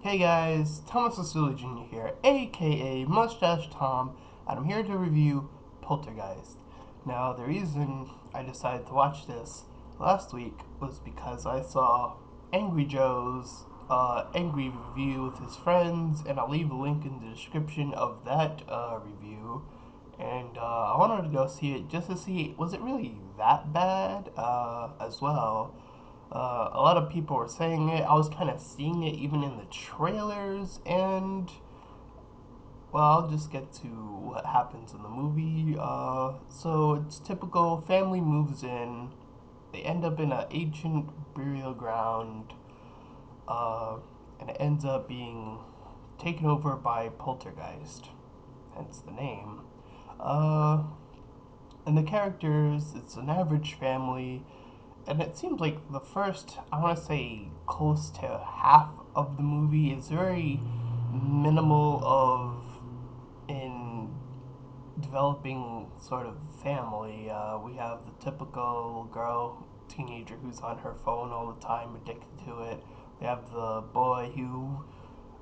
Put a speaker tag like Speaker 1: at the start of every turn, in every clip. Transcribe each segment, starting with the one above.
Speaker 1: Hey guys, Thomas Jr. here, aka Mustached Tom, and I'm here to review Poltergeist. Now, the reason I decided to watch this last week was because I saw Angry Joe's angry review with his friends, and I'll leave a link in the description of that review. And I wanted to go see it just to see was it really that bad as well. A lot of people were saying it. I was kind of seeing it even in the trailers, and well, I'll just get to what happens in the movie. So it's typical family moves in. They end up in an ancient burial ground, uh, and it ends up being taken over by Poltergeist, hence the name. Uh, and the characters, it's an average family, and it seems like the first, I want to say, close to half of the movie is very minimal of in developing sort of family. We have the typical girl, teenager who's on her phone all the time, addicted to it. We have the boy who,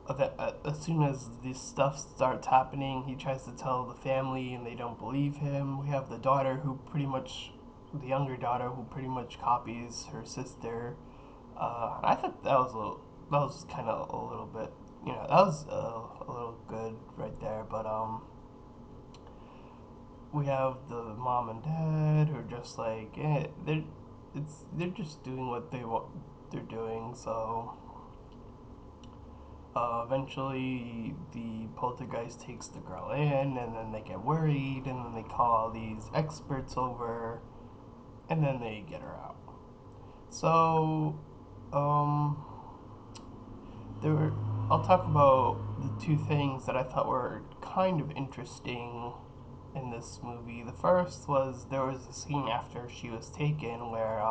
Speaker 1: as soon as this stuff starts happening, he tries to tell the family and they don't believe him. We have the daughter who pretty much, the younger daughter who pretty much copies her sister. I thought that was kind of a little bit, that was a little good right there. But we have the mom and dad who are just like, they're just doing what they're doing. So eventually, the poltergeist takes the girl in, and then they get worried, and then they call these experts over, and then they get her out. So, um, there were. I'll talk about the two things that I thought were kind of interesting in this movie. The first was there was a scene after she was taken where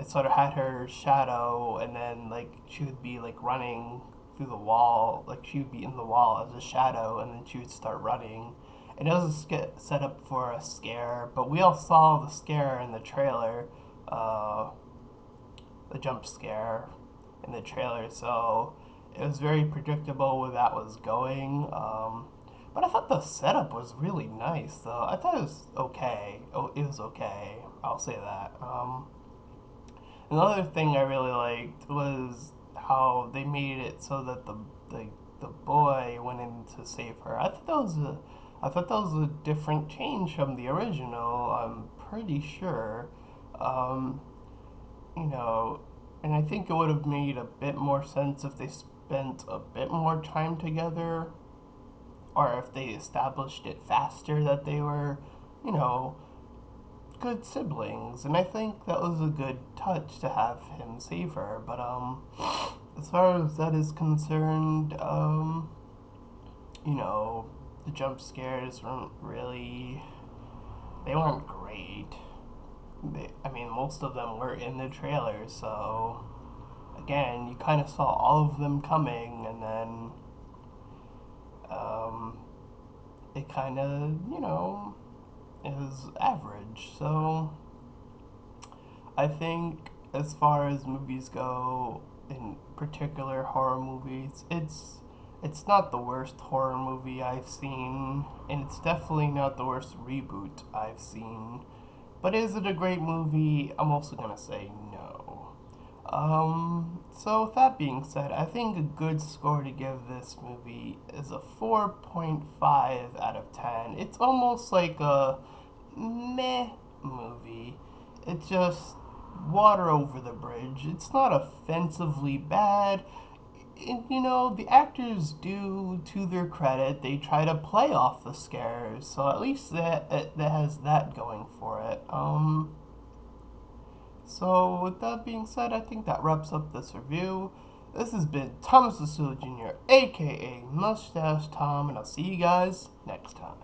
Speaker 1: it sort of had her shadow, and then like she would be like running through the wall, like she would be in the wall as a shadow, and then she would start running. And it was set up for a scare, but we all saw the scare in the trailer, uh, the jump scare in the trailer, so it was very predictable where that was going. But I thought the setup was really nice, though. I thought it was okay. Oh, it was okay. I'll say that. Another thing I really liked was how they made it so that the boy went in to save her. I thought that was a different change from the original. I'm pretty sure, um, you know, and I think it would have made a bit more sense if they spent a bit more time together, or if they established it faster that they were, you know, good siblings, and I think that was a good touch to have him save her. But as far as that is concerned, you know, the jump scares they weren't great. I mean, most of them were in the trailer, so again, you kind of saw all of them coming, and then um, it kind of, is average. So I think as far as movies go, in particular horror movies, it's not the worst horror movie I've seen, and it's definitely not the worst reboot I've seen. But is it a great movie? I'm also gonna say no. So with that being said, I think a good score to give this movie is a 4.5 out of 10. It's almost like a meh movie. It's just water over the bridge. It's not offensively bad. The actors do, to their credit, they try to play off the scares, so at least that has that going for it. So with that being said, I think that wraps up this review. This has been Thomas Jr., aka Mustache Tom, and I'll see you guys next time.